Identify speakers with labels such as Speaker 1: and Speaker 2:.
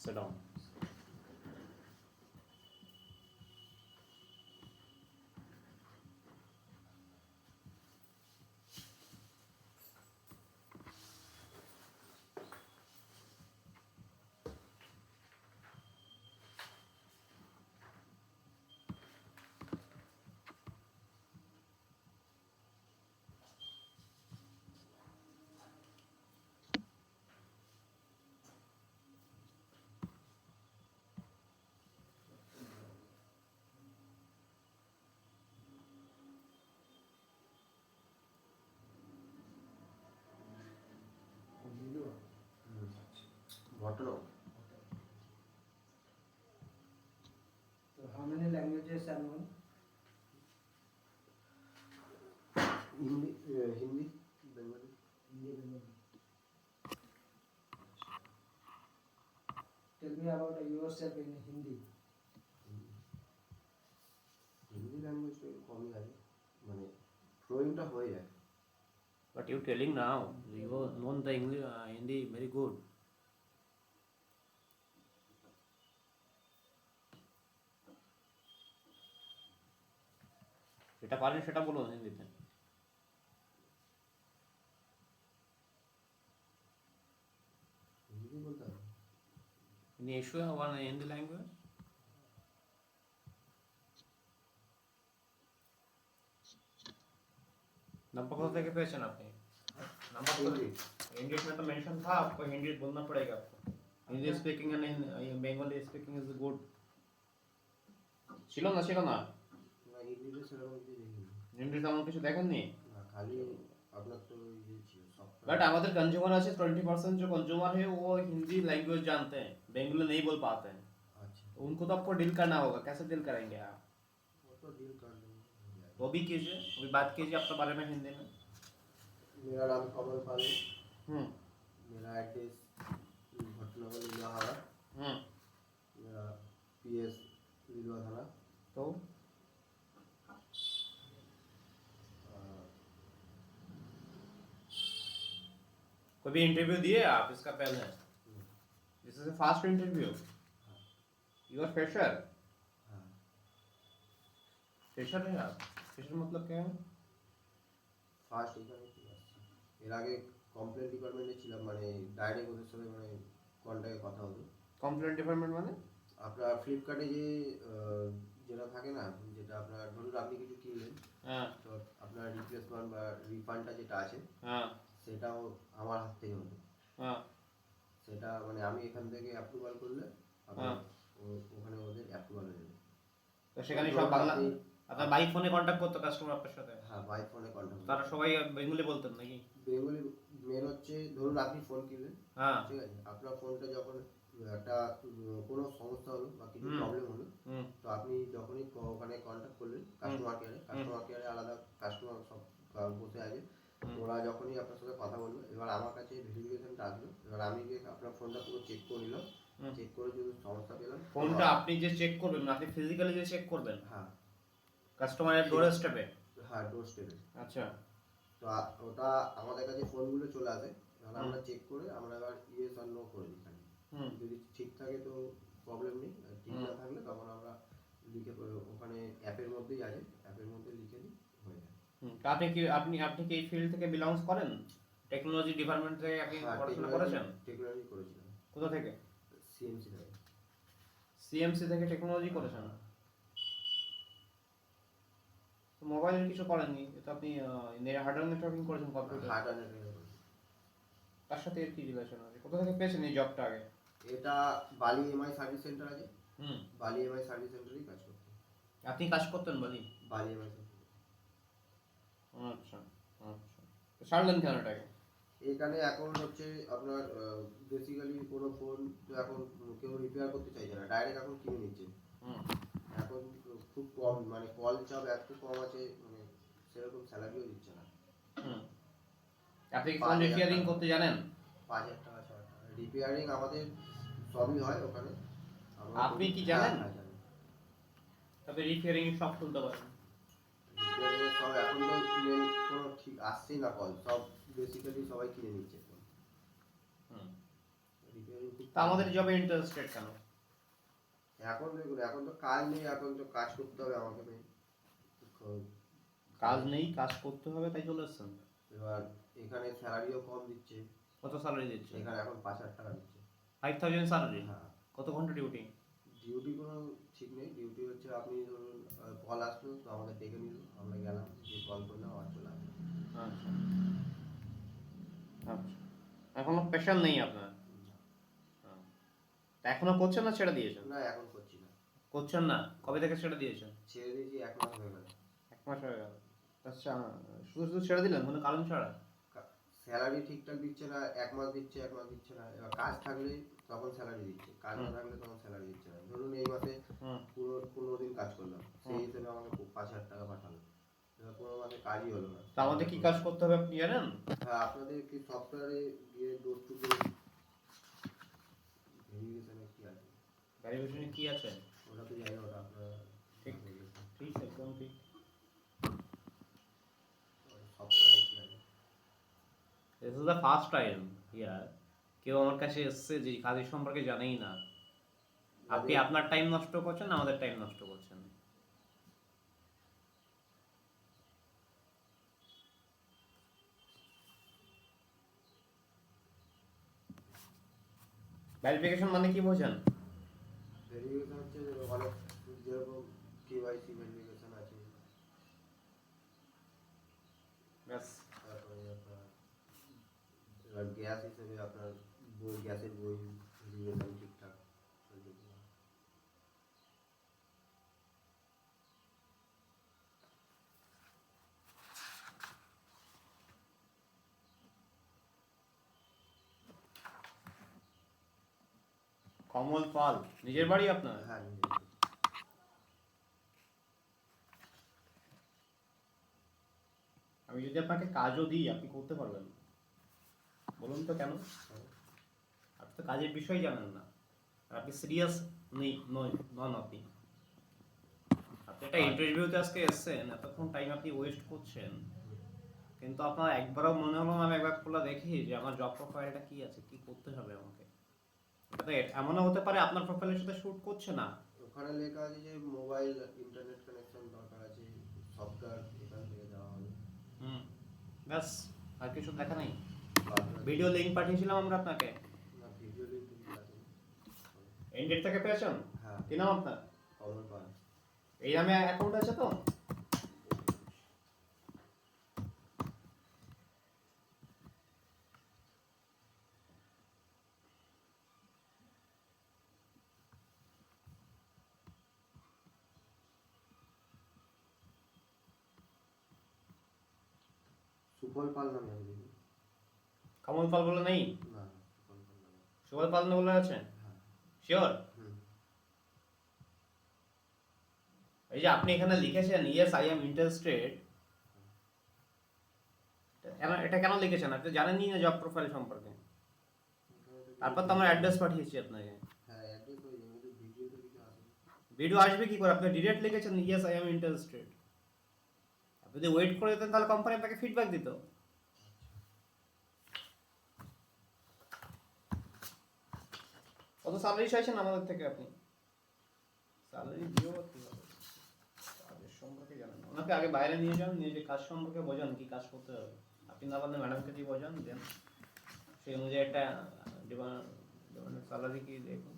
Speaker 1: Sit down.
Speaker 2: ঘটনা।
Speaker 3: So how many languages are known?
Speaker 2: Hindi, Hindi, Bengali.
Speaker 3: Hindi, Bengali. Tell me about yourself in Hindi.
Speaker 2: Hindi ল্যাঙ্গুয়েজটা কমই আছে, মানে ফ্লোয়িংটা হয়ে যায়।
Speaker 1: But you telling now, you know the English, Hindi very good. যেটা পারেন সেটা বলুন হিন্দিতে।
Speaker 2: হিন্দি বলতে হবে।
Speaker 1: Any issue on Hindi language? Number कहाँ से पेश है आपने? नंबर तो इंग्लिश में तो मेंशन था, आपको हिंदी बोलना पड़ेगा आपको। Hindi speaking and Bengali speaking is good. ছিল না
Speaker 2: না, হিন্দিতে সেরকম কিছু দেখিনি।
Speaker 1: হিন্দি তেমন কিছু দেখেননি?
Speaker 2: না, খালি আপনার তো ये ছিল सॉफ्टवेयर।
Speaker 1: बट हमारे कंज्यूमर আছে 20% जो कंज्यूमर है वो हिंदी लैंग्वेज जानते हैं, बेंगली नहीं बोल पाते हैं।
Speaker 2: अच्छा,
Speaker 1: तो उनको तो आपको डील करना होगा, कैसे डील करेंगे आप?
Speaker 2: वो तो डील कर लेंगे।
Speaker 1: वो भी कीजिए, अभी बात कीजिए अपने बारे में हिंदी में।
Speaker 2: मेरा नाम कमल पाल है।
Speaker 1: हम्म
Speaker 2: मेरा एड्रेस भटनगर लीलाहारा।
Speaker 1: हम्म
Speaker 2: मेरा पीएस लीलवा थाना।
Speaker 1: तो कोई भी इंटरव्यू दिए आप इसका पहले? This is a fast interview. You are fresher?
Speaker 2: हाँ,
Speaker 1: फ्रेशर है आप? फ्रेशर मतलब क्या है?
Speaker 2: ফার্স্ট এখানে চলে আসছি। এর আগে কমপ্লেন ডিপার্টমেন্টে ছিলাম, মানে ডাইরেক্ট ওদের সাথে মানে কন্ট্যাক্টে কথা হতো।
Speaker 1: কমপ্লেন ডিপার্টমেন্ট মানে?
Speaker 2: আপনার ফ্লিপকার্টে যে যেটা থাকে না, যেটা আপনার ধরুন আপনি কিছু কিনলেন,
Speaker 1: হ্যাঁ
Speaker 2: তো আপনার রিপ্লেসমেন্ট বা রিফান্ডটা যেটা আছে
Speaker 1: হ্যাঁ
Speaker 2: সেটাও আমার হাত থেকে হতো।
Speaker 1: হ্যাঁ
Speaker 2: সেটা মানে আমি এখান থেকে অ্যাপ্রুভাল করলে আপনার ওখানে ওদের অ্যাপ্রুভাল হয়ে যাবে।
Speaker 1: তো সেখানে সব বাংলা? আপনার বাই ফোনে কন্ট্যাক্ট করতো কাস্টমার আপনার সাথে?
Speaker 2: হ্যাঁ, বাই ফোনে কন্ট্যাক্ট।
Speaker 1: তারা সবাই বেঙ্গলি বলতেন নাকি?
Speaker 2: বেঙ্গলি মেন হচ্ছে, ধরুন আপনি ফোন কিনলেন,
Speaker 1: হ্যাঁ
Speaker 2: ঠিক আছে, আপনার ফোনটা যখন একটা কোনো সমস্যা হলো বা কিছু প্রবলেম হলো, তো আপনি যখনই ওখানে কন্ট্যাক্ট করলেন কাস্টমার কেয়ারে আলাদা কাস্টমার সব বসে আছে, ওরা যখনই আপনার সাথে কথা বললো, এবার আমার কাছে ভেরিফিকেশনটা আসলো, এবার আমি গিয়ে আপনার ফোনটা পুরো চেক করে নিলাম, চেক করে যদি সমস্যা পেলাম,
Speaker 1: ফোনটা আপনি যে চেক করবেন, আপনি ফিজিক্যালি যে চেক করবেন?
Speaker 2: হ্যাঁ,
Speaker 1: কাস্টমারের ডোর স্টেপে?
Speaker 2: হ্যাঁ, ডোর স্টেপে।
Speaker 1: আচ্ছা,
Speaker 2: তো ওটা আমাদের কাছে ফোনগুলো চলে আসে, এবার আমরা চেক করে আমরা এবার ইয়েস আর নো করে দিই খালি। যদি ঠিক থাকে তো প্রবলেম নেই, আর ঠিক না থাকলে তখন আমরা লিখে ওখানে অ্যাপের মধ্যেই আছে, অ্যাপের মধ্যে লিখে দিই, হয়ে যায়।
Speaker 1: আপনি কি এই ফিল্ড থেকে বিলংস করেন? টেকনোলজি ডিপার্টমেন্ট থেকে আপনি পড়াশোনা করেছেন?
Speaker 2: টেকনোলজি করেছিলাম।
Speaker 1: কোথা থেকে?
Speaker 2: সিএমসি থেকে।
Speaker 1: সিএমসি থেকে টেকনোলজি করেছেন? তো মোবাইলের কিছু করেননি? এটা আপনি হার্ডওয়্যার নেটওয়ার্কিং করেছেন কম্পিউটার?
Speaker 2: হার্ডওয়্যার নেটওয়ার্কিং করেছি।
Speaker 1: তার সাথে এর কি রিলেশন আছে? কোথা থেকে পেয়েছেন এই জবটা আগে?
Speaker 2: এটা বালি এমআই সার্ভিস সেন্টার আছে, বালি এমআই সার্ভিস সেন্টারেই কাজ করতাম।
Speaker 1: আপনি কাজ করতেন বালি
Speaker 2: এমআই সেন্টারে।
Speaker 1: আচ্ছা আচ্ছা, তো ছাড়লেন কেন এটাকে?
Speaker 2: এখানে এখন হচ্ছে আপনার বেসিক্যালি কোনো ফোন তো এখন কেউ রিপেয়ার করতে চাইছে না, ডাইরেক্ট এখন কিনে নিচ্ছে। এখন খুব কম, মানে কল চাপ এত কম আছে, মানে সেরকম স্যালারিও দিচ্ছে না।
Speaker 1: আপনি কি ফোন রিপেয়ারিং করতে জানেন?
Speaker 2: 5,000 টাকা 6,000 টাকা রিপেয়ারিং আমাদের সবই হয় ওখানে।
Speaker 1: আপনি কি জানেন?
Speaker 2: হ্যাঁ, জানি।
Speaker 1: তবে রিপেয়ারিং সব খুলতে পারেন।
Speaker 2: রিপেয়ারিং সব এখন তো মেন কোনো ঠিক আসছেই না কল, সব বেসিক্যালি সবাই কিনে নিচ্ছে এখন।
Speaker 1: হুম।
Speaker 2: রিপেয়ারিং খুব
Speaker 1: তা আমাদের জবে ইন্টারেস্টেড কেন?
Speaker 2: এখন দেখুন, এখন তো কাজ নেই, এখন তো কাজ করতে হবে আমাকে মেন।
Speaker 1: কাজ নেই, কাজ করতে হবে, তাই চলে এসছেন।
Speaker 2: এবার এখানে স্যালারিও কম দিচ্ছে,
Speaker 1: কত স্যালারি দিচ্ছে?
Speaker 2: এখানে এখন 5,000 টাকা দিচ্ছে।
Speaker 1: 5000 স্যালারি?
Speaker 2: হ্যাঁ,
Speaker 1: কত ঘন্টা ডিউটি?
Speaker 2: ডিউটি কোনো ঠিক নেই, ডিউটি হচ্ছে আপনি ধরুন কল আসলো তো আমাকে ডেকে নিল, আমরা গেলাম, যে কল করলাম আবার চলে আসলাম।
Speaker 1: আচ্ছা আচ্ছা, এখনো প্রেশার নেই আপনার? হ্যাঁ। তা এখনো করছেন না ছেড়ে দিয়েছেন?
Speaker 2: না এখন করছি না,
Speaker 1: করছেন না? কবে থেকে ছেড়ে দিয়েছেন?
Speaker 2: ছেড়ে দিয়েছি 1 মাস হয়ে গেল।
Speaker 1: 1 মাস হয়ে গেল। আচ্ছা, শুধু শুধু ছেড়ে দিলেন কোনো কারণ ছাড়া?
Speaker 2: স্যালারি ঠিকঠাক দিচ্ছে না, 1 মাস দিচ্ছে 1 মাস দিচ্ছে না। এবার কাজ থাকলে তখন স্যালারি দিচ্ছে, কাজ না থাকলে তখন স্যালারি দিচ্ছে না। ধরুন এই মাসে পুরো 15 দিন কাজ করলাম, সেই হিসেবে আমাকে 5,000 টাকা পাঠালো, এবার কোনো মাসে কাজই হলো না।
Speaker 1: তা আমাদের কি কাজ করতে হবে আপনি জানেন?
Speaker 2: হ্যাঁ, আপনাদের কি সফটওয়্যারে গিয়ে ডোর টু ডোর ভেরিফিকেশনে কি আছে?
Speaker 1: ভ্যারিফিকেশনে কি আছে?
Speaker 2: ওটা তো জানি না, ওটা আপনার
Speaker 1: ঠিক ঠিক একদম ঠিক।
Speaker 2: সফটওয়্যারে কি আছে?
Speaker 1: This is the first time here কেউ আমার কাছে এসছে যে কাজের সম্পর্কে জানেই না। আপনি আপনার টাইম নষ্ট করছেন, আমাদের টাইম নষ্ট করছেন। ভেরিফিকেশন মানে কি বোঝেন?
Speaker 2: ভেরিফিকেশন হচ্ছে অনেক, যেরকম কেওয়াইসি ভেরিফিকেশন আছে,
Speaker 1: ব্যাস।
Speaker 2: তারপরে আপনার এবার গ্যাস হিসেবে আপনার বই, গ্যাসের বই ভেরিফিকেশন ঠিকঠাক চলছে কিনা।
Speaker 1: কমল পাল, নিজের বাড়ি আপনার?
Speaker 2: হ্যাঁ,
Speaker 1: আমি যদি আপনাকে কাজও দিই আপনি করতে পারবেন? বলুন তো কেন? আপনি তো কাজের বিষয় জানেন না, আর আপনি সিরিয়াস নেই নন আপনি। আপনি একটা ইন্টারভিউতে আজকে এসেছেন, এতক্ষণ টাইম আপনি ওয়েস্ট করছেন, কিন্তু আপনার একবারও মনে হলো না আমি একবার খোলা দেখি যে আমার জব প্রোফাইলটা কি আছে, কি করতে হবে আমাকে? এটা তো এমনও হতে পারে আপনার প্রোফাইলের সাথে শুট করছে না।
Speaker 2: ওখানে লেখা আছে যে মোবাইল ইন্টারনেট কানেকশন দরকার আছে, সফটওয়্যার এখান থেকে দেওয়া হবে।
Speaker 1: ব্যাস, আর কিছু দেখা নেই।
Speaker 2: বাদ-
Speaker 1: ভিডিও লিংক পাঠিয়েছিলাম আমরা আপনাকে,
Speaker 2: না, ভিডিও লিঙ্ক কিছু আছে।
Speaker 1: এন্ডেড থেকে পেয়েছেন?
Speaker 2: হ্যাঁ,
Speaker 1: কি নাম আপনার?
Speaker 2: কমল পাল।
Speaker 1: এই নামে অ্যাকাউন্ট আছে তো?
Speaker 2: সুফল পাল নামে আছে দেখুন।
Speaker 1: কমল পাল বলে নেই?
Speaker 2: না, সুফল পাল নামে।
Speaker 1: সুবল পাল বলে আছে?
Speaker 2: হ্যাঁ।
Speaker 1: শিওর?
Speaker 2: হুম।
Speaker 1: এই যে আপনি এখানে লিখেছেন ইয়েস আই এম ইন্টারেস্টেড, এটা কেন লিখেছেন? আপনি জানেনই না জব প্রোফাইল সম্পর্কে। তারপর তো আমরা অ্যাড্রেস পাঠিয়েছি আপনাকে।
Speaker 2: হ্যাঁ, অ্যাড্রেস হয়ে যাবে, কিন্তু ভিডিওতে কিছু আসে।
Speaker 1: ভিডিও আসবে কি করে? আপনি ডিরেক্ট লিখেছেন ইয়েস আই এম ইন্টারেস্টেড। আপনি যদি ওয়েট করে দিতেন তাহলে কোম্পানি আপনাকে ফিডব্যাক দিত। কত স্যালারি চাইছেন আমাদের থেকে আপনি? স্যালারি দিও কি হবে? কাজের সম্পর্কে জানেন না। ওনাকে আগে বাইরে নিয়ে যান, নিয়ে যে কাজ সম্পর্কে বোঝান, কি কাজ করতে হবে। আপনি না পারলে ম্যাডামকে দিয়ে বোঝান, দেন সেই অনুযায়ী একটা ডিমান্ড স্যালারি কি দেখুন।